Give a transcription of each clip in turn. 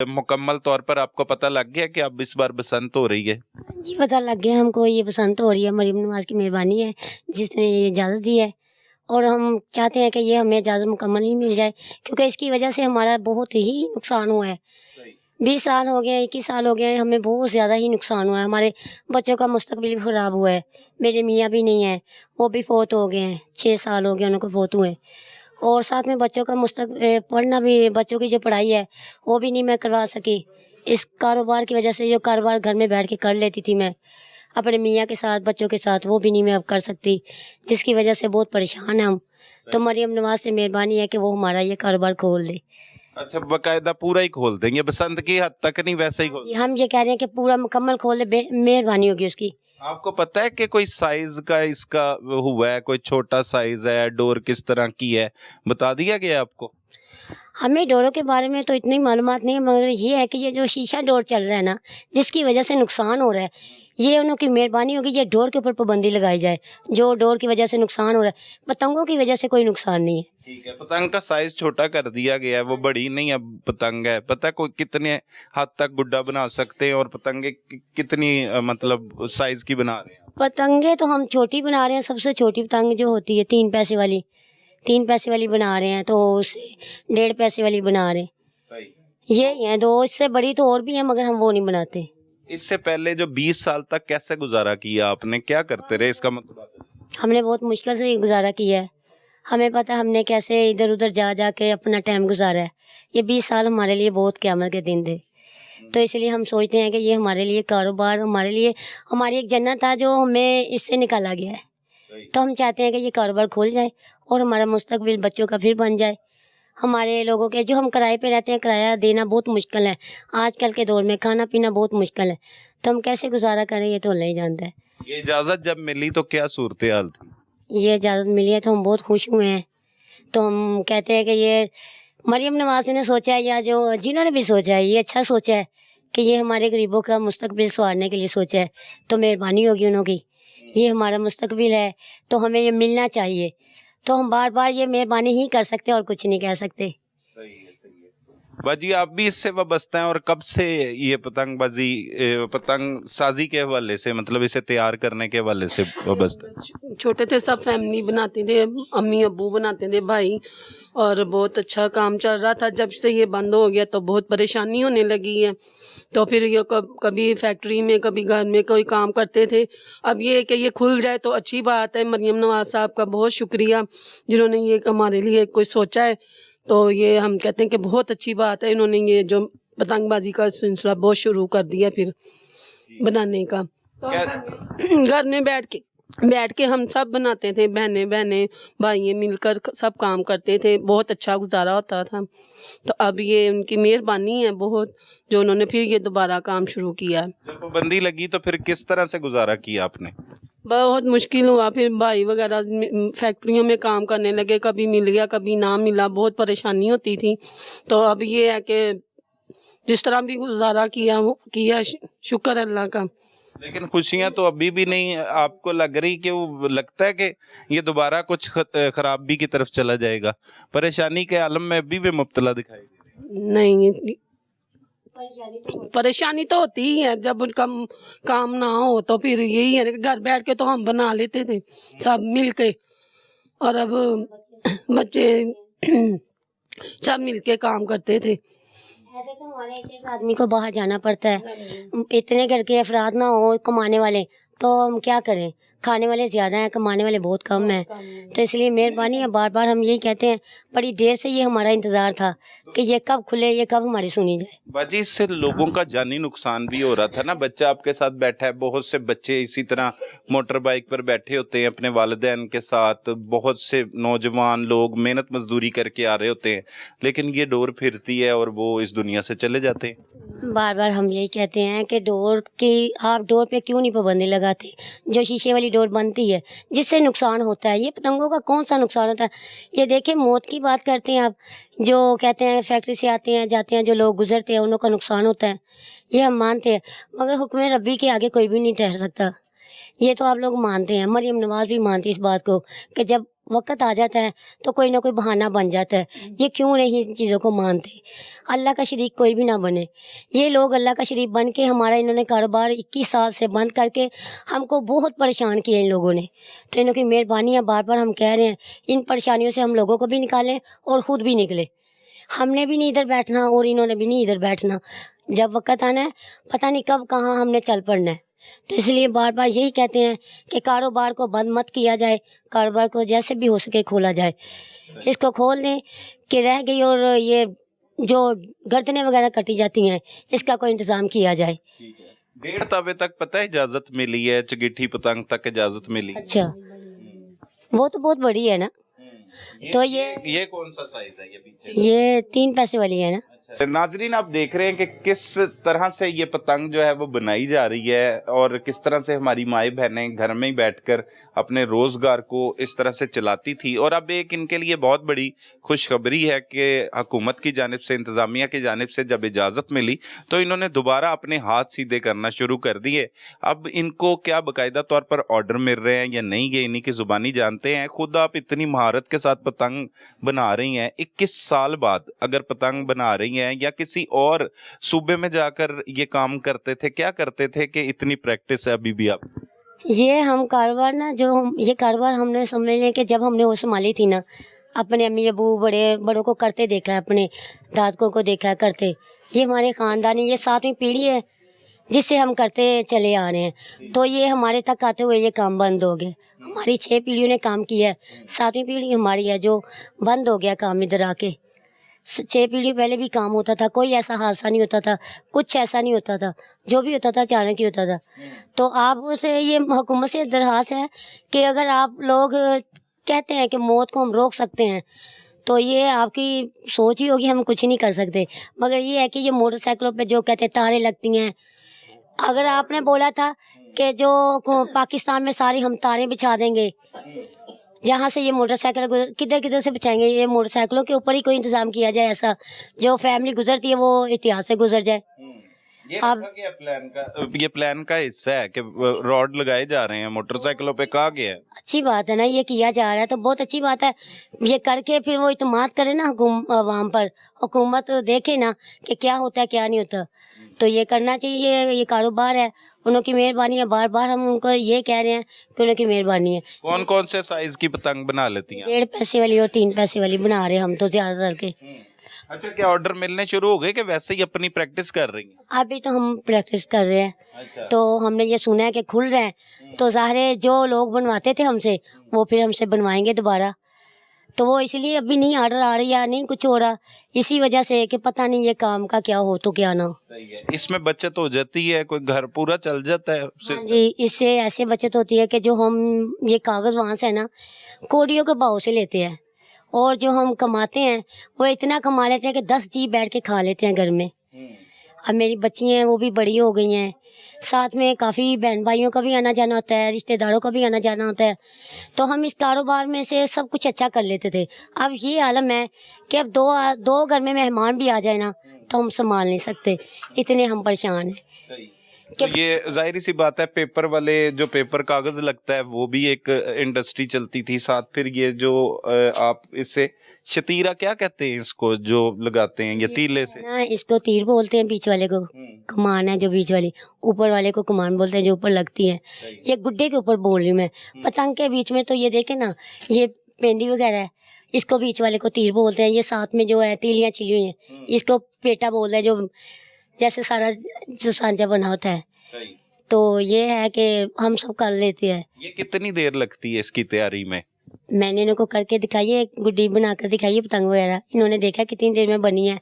मुकम्मल तौर पर आपको पता लग गया कि अब इस बार बसंत हो रही है? जी पता लग गया हमको, ये बसंत हो रही है। मरियम नवाज की मेहरबानी है जिसने ये इजाज़त दी है, और हम चाहते हैं कि ये हमें इजाज़त मुकम्मल ही मिल जाए, क्योंकि इसकी वजह से हमारा बहुत ही नुकसान हुआ है। 20 साल हो गए, 21 साल हो गए, हमें बहुत ज़्यादा ही नुकसान हुआ है। हमारे बच्चों का मुस्तकबिल भी ख़राब हुआ है। मेरे मियाँ भी नहीं हैं, वो भी फ़ौत हो गए हैं, 6 साल हो गए उनको फ़ौत हुए। और साथ में बच्चों का पढ़ना भी, बच्चों की जो पढ़ाई है वो भी नहीं मैं करवा सकी इस कारोबार की वजह से। जो कारोबार घर में बैठ के कर लेती थी मैं अपने मियाँ के साथ, बच्चों के साथ, वो भी नहीं मैं अब कर सकती, जिसकी वजह से बहुत परेशान हैं हम। तो मरियम नवाज से मेहरबानी है कि वो हमारा ये कारोबार खोल दे। अच्छा, बकायदा पूरा ही खोल देंगे, बसंत की हद तक नहीं, वैसे ही खोल? हम ये कह रहे हैं कि पूरा मुकम्मल खोल दे, मेहरबानी होगी उसकी। आपको पता है कि कोई साइज का इसका हुआ है, कोई छोटा साइज है, डोर किस तरह की है, बता दिया गया आपको? हमें डोरों के बारे में तो इतनी मालूमात नहीं है, मगर ये है कि ये जो शीशा डोर चल रहा है ना, जिसकी वजह से नुकसान हो रहा है, ये उनकी मेहरबानी होगी, ये डोर के ऊपर पाबंदी लगाई जाए। जो डोर की वजह से नुकसान हो रहा है, पतंगों की वजह से कोई नुकसान नहीं है। ठीक है, पतंग का साइज छोटा कर दिया गया है, वो बड़ी नहीं अब पतंग है। पता है कोई कितने हद तक गुड्डा बना सकते हैं, और पतंगे कितनी मतलब साइज की बना रहे हैं? पतंगे तो हम छोटी बना रहे हैं, सबसे छोटी पतंग जो होती है 3 पैसे वाली, 3 पैसे वाली बना रहे हैं, तो उससे 1.5 पैसे वाली बना रहे हैं। ये हैं 2, इससे बड़ी तो और भी हैं, मगर हम वो नहीं बनाते। इससे पहले जो 20 साल तक कैसे गुजारा किया आपने, क्या करते रहे, इसका मतलब? हमने बहुत मुश्किल से गुजारा किया है। हमें पता है हमने कैसे इधर उधर जा जा के अपना टाइम गुजारा है। ये 20 साल हमारे लिए बहुत क़यामत के दिन थे, तो इसलिए हम सोचते हैं कि ये हमारे लिए कारोबार, हमारे लिए हमारी एक जन्नत था जो हमें इससे निकाला गया है। तो हम चाहते हैं कि ये कारोबार खुल जाए और हमारा मुस्तकबिल बच्चों का फिर बन जाए। हमारे लोगों के जो हम किराए पे रहते हैं, किराया देना बहुत मुश्किल है आजकल के दौर में, खाना पीना बहुत मुश्किल है, तो हम कैसे गुजारा करें ये तो अल्लाह ही जानता है। ये इजाजत जब मिली तो क्या सूरत हाल थी? ये इजाज़त मिली है तो हम बहुत खुश हुए हैं। तो हम कहते हैं कि ये मरियम नवाज ने सोचा है, या जो जिन्होंने भी सोचा है, ये अच्छा सोचा है कि ये हमारे गरीबों का मुस्तकबिल संवारने के लिए सोचा है, तो मेहरबानी होगी उनकी। ये हमारा मुस्तकबिल है तो हमें ये मिलना चाहिए, तो हम बार बार ये मेहरबानी ही कर सकते और कुछ नहीं कह सकते। सही है, सही है। बाजी, आप भी इससे वाबस्ता हैं, और कब से ये पतंगबाजी, पतंग साजी के हवाले से, मतलब इसे तैयार करने के हवाले से वाबस्ता हैं? छोटे थे सब फैमिली बनाते थे, अम्मी अब्बू बनाते थे, भाई, और बहुत अच्छा काम चल रहा था। जब से ये बंद हो गया तो बहुत परेशानी होने लगी है। तो फिर ये कभी फैक्ट्री में, कभी घर में कोई काम करते थे। अब ये कि ये खुल जाए तो अच्छी बात है। मरियम नवाज साहब का बहुत शुक्रिया जिन्होंने ये हमारे लिए कोई सोचा है, तो ये हम कहते हैं कि बहुत अच्छी बात है। इन्होंने ये जो पतंगबाजी का सिलसिला बहुत शुरू कर दिया फिर बनाने का। तो घर में बैठ के हम सब बनाते थे, बहनें भाई मिलकर सब काम करते थे, बहुत अच्छा गुजारा होता था। तो अब ये उनकी मेहरबानी है बहुत, जो उन्होंने फिर ये दोबारा काम शुरू किया। जब पाबंदी लगी तो फिर किस तरह से गुजारा किया आपने? बहुत मुश्किल हुआ, फिर भाई वगैरह फैक्ट्रियों में काम करने लगे, कभी मिल गया कभी ना मिला, बहुत परेशानी होती थी। तो अब ये है कि जिस तरह भी गुजारा किया शुक्र अल्लाह का। लेकिन खुशियां तो अभी भी नहीं आपको लग रही कि वो, लगता है कि ये दोबारा कुछ खराबी की तरफ चला जाएगा? परेशानी के आलम में अभी भी मुब्तला दिखाई दे रही है? नहीं, परेशानी तो होती ही है, जब काम ना हो तो फिर यही है, घर बैठ के तो हम बना लेते थे सब मिल के, और अब बच्चे सब मिल के काम करते थे। ऐसे तो हमारे एक आदमी को बाहर जाना पड़ता है, इतने घर के अफराद ना हो कमाने वाले, तो हम क्या करें, खाने वाले ज़्यादा हैं, कमाने वाले बहुत कम हैं। तो इसलिए मेहरबानी है, बार बार हम यही कहते हैं, बड़ी देर से ये हमारा इंतज़ार था कि ये कब खुले, ये कब हमारी सुनी जाए। बाजी, इससे लोगों का जानी नुकसान भी हो रहा था ना। बच्चा आपके साथ बैठा है, बहुत से बच्चे इसी तरह मोटर बाइक पर बैठे होते हैं अपने वालिदैन के साथ, बहुत से नौजवान लोग मेहनत मजदूरी करके आ रहे होते हैं, लेकिन ये डोर फिरती है और वो इस दुनिया से चले जाते हैं। बार बार हम यही कहते हैं कि आप डोर पे क्यों नहीं पाबंदी लगाते? जो शीशे वाली डोर बनती है जिससे नुकसान होता है, ये पतंगों का कौन सा नुकसान होता है? ये देखें, मौत की बात करते हैं आप, जो कहते हैं फैक्ट्री से आते हैं जाते हैं जो लोग गुजरते हैं उनका नुकसान होता है, ये हम मानते हैं, मगर हुक्म रब्बी के आगे कोई भी नहीं ठहर सकता। ये तो आप लोग मानते हैं, मरियम नवाज भी मानती है इस बात को कि जब वक्त आ जाता है तो कोई ना कोई बहाना बन जाता है। ये क्यों नहीं इन चीज़ों को मानते? अल्लाह का शरीक कोई भी ना बने। ये लोग अल्लाह का शरीक बन के हमारा इन्होंने कारोबार 21 साल से बंद करके हमको बहुत परेशान किया इन लोगों ने। तो इनकी मेहरबानियाँ बार बार हम कह रहे हैं, इन परेशानियों से हम लोगों को भी निकालें और ख़ुद भी निकले। हमने भी नहीं इधर बैठना और इन्होंने भी नहीं इधर बैठना। जब वक्त आना है पता नहीं कब कहाँ हमने चल पड़ना है। तो इसलिए बार बार यही कहते हैं कि कारोबार को बंद मत किया जाए, कारोबार को जैसे भी हो सके खोला जाए। इसको खोल दें कि रह गई और ये जो गर्दनें वगैरह कटी जाती हैं इसका कोई इंतज़ाम किया जाए। 1.5 तवे तक पता है इजाजत मिली है, चगिट्ठी पतंग तक इजाजत मिली है। अच्छा, वो तो बहुत बड़ी है ना। तो ये कौन सा साइज है ये पीछे? ये 3 पैसे वाली है ना। नाजरीन, आप देख रहे हैं कि किस तरह से ये पतंग जो है वो बनाई जा रही है और किस तरह से हमारी माएँ बहनें घर में ही बैठकर अपने रोजगार को इस तरह से चलाती थी। और अब एक इनके लिए बहुत बड़ी खुशखबरी है कि हुकूमत की जानिब से, इंतज़ामिया की जानिब से जब इजाज़त मिली तो इन्होंने दोबारा अपने हाथ सीधे करना शुरू कर दिए। अब इनको क्या बाकायदा तौर पर ऑर्डर मिल रहे हैं या नहीं, ये इन्हीं की ज़ुबानी जानते हैं। खुद आप इतनी महारत के साथ पतंग बना रही हैं, 21 साल बाद अगर पतंग बना रही हैं या किसी और सूबे में जाकर ये काम करते थे, क्या करते थे कि इतनी प्रैक्टिस है अभी भी आप? ये हम कारोबार ना ये कारोबार हमने समझ लें कि जब हमने वो संभाली थी ना, अपने अम्मी अबू बड़ों को करते देखा है, अपने दादकों को देखा है करते। ये हमारे ख़ानदानी ये 7वीं पीढ़ी है जिससे हम करते चले आ रहे हैं। तो ये हमारे तक आते हुए ये काम बंद हो गया। हमारी 6 पीढ़ियों ने काम किया है, 7वीं पीढ़ी हमारी है जो बंद हो गया काम इधर आके। 6 पीढ़ी पहले भी काम होता था, कोई ऐसा हादसा नहीं होता था, कुछ ऐसा नहीं होता था, जो भी होता था अचानक ही होता था। तो आप से ये हुकूमत से दरख्वास्त है कि अगर आप लोग कहते हैं कि मौत को हम रोक सकते हैं तो ये आपकी सोच ही होगी, हम कुछ नहीं कर सकते। मगर ये है कि ये मोटरसाइकिलों पे जो कहते हैं तारें लगती हैं, अगर आपने बोला था कि जो पाकिस्तान में सारी हम तारें बिछा देंगे, जहाँ से ये मोटरसाइकिल किधर किधर से बचाएंगे, ये मोटरसाइकिलों के ऊपर ही कोई इंतजाम किया जाए, ऐसा जो फैमिली गुजरती है वो इतिहास से गुजर जाए। ये प्लान का हिस्सा है कि रॉड लगाए जा रहे हैं मोटरसाइकिलों पे, कहा गया है। अच्छी बात है ना, ये किया जा रहा है तो बहुत अच्छी बात है। ये करके फिर वो इत्मीनान करे ना अवाम पर, हुकूमत देखे ना कि क्या होता है क्या नहीं होता। तो ये करना चाहिए, ये कारोबार है, उनकी मेहरबानी है। बार बार हम उनको ये कह रहे हैं कि उनकी मेहरबानी है। कौन कौन से साइज की पतंग बना लेती हैं? 1.5 पैसे वाली और 3 पैसे वाली बना रहे हैं हम तो ज्यादातर के। अच्छा, क्या ऑर्डर मिलने शुरू हो गए कि वैसे ही अपनी प्रैक्टिस कर रही हैं? अभी तो हम प्रैक्टिस कर रहे हैं। अच्छा। तो हमने ये सुना है कि खुल रहे हैं, तो ज़ाहिर है जो लोग बनवाते थे हमसे वो फिर हमसे बनवाएंगे दोबारा। तो वो इसलिए अभी नहीं ऑर्डर आ रही या नहीं कुछ हो रहा, इसी वजह से कि पता नहीं ये काम का क्या हो तो क्या ना हो। इसमें बचत हो जाती है, कोई घर पूरा चल जाता है। हाँ जी, इससे ऐसे बचत होती है कि जो हम ये कागज़ वहाँ से है ना कोड़ियों के भाव से लेते हैं, और जो हम कमाते हैं वो इतना कमा लेते हैं कि 10 जी बैठ के खा लेते हैं घर में। अब मेरी बच्ची हैं वो भी बड़ी हो गई हैं, साथ में काफ़ी बहन भाइयों का भी आना जाना होता है, रिश्तेदारों का भी आना जाना होता है। तो हम इस कारोबार में से सब कुछ अच्छा कर लेते थे। अब ये आलम है कि अब दो घर में मेहमान भी आ जाए ना तो हम संभाल नहीं सकते, इतने हम परेशान हैं। तो ये जाहिर सी बात है, पेपर वाले जो पेपर कागज लगता है वो भी एक इंडस्ट्री चलती थी साथ। फिर ये जो आप इससे शतीरा क्या कहते हैं इसको जो लगाते हैं, ये तीले से ना, इसको तीर बोलते हैं, बीच वाले को कमान है जो बीच वाली, ऊपर वाले को कमान बोलते हैं जो ऊपर लगती है। ये गुड्डे के ऊपर बोल रही मैं, पतंग के बीच में तो ये देखे ना ये पेंदी वगैरह है, इसको बीच वाले को तीर बोलते हैं। ये साथ में जो है तीलियां छिली हुई हैं इसको पेटा बोलते हैं, जो जैसे सारा जो सांझा बना होता है। तो ये है कि हम सब कर लेते हैं। ये कितनी देर लगती है इसकी तैयारी में? मैंने इनको करके दिखाई है, गुड्डी बनाकर दिखाई है पतंग वगैरह, इन्होंने देखा कितनी देर में बनी है,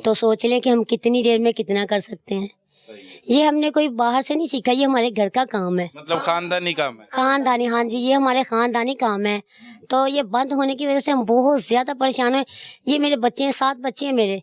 तो सोच लें कि हम कितनी देर में कितना कर सकते हैं। ये हमने कोई बाहर से नहीं सीखा, ये हमारे घर का काम है, मतलब खानदानी काम है। खानदानी, हाँ जी, ये हमारे खानदानी काम है। तो ये बंद होने की वजह से हम बहुत ज्यादा परेशान हैं। ये मेरे बच्चे हैं, 7 बच्चे हैं मेरे,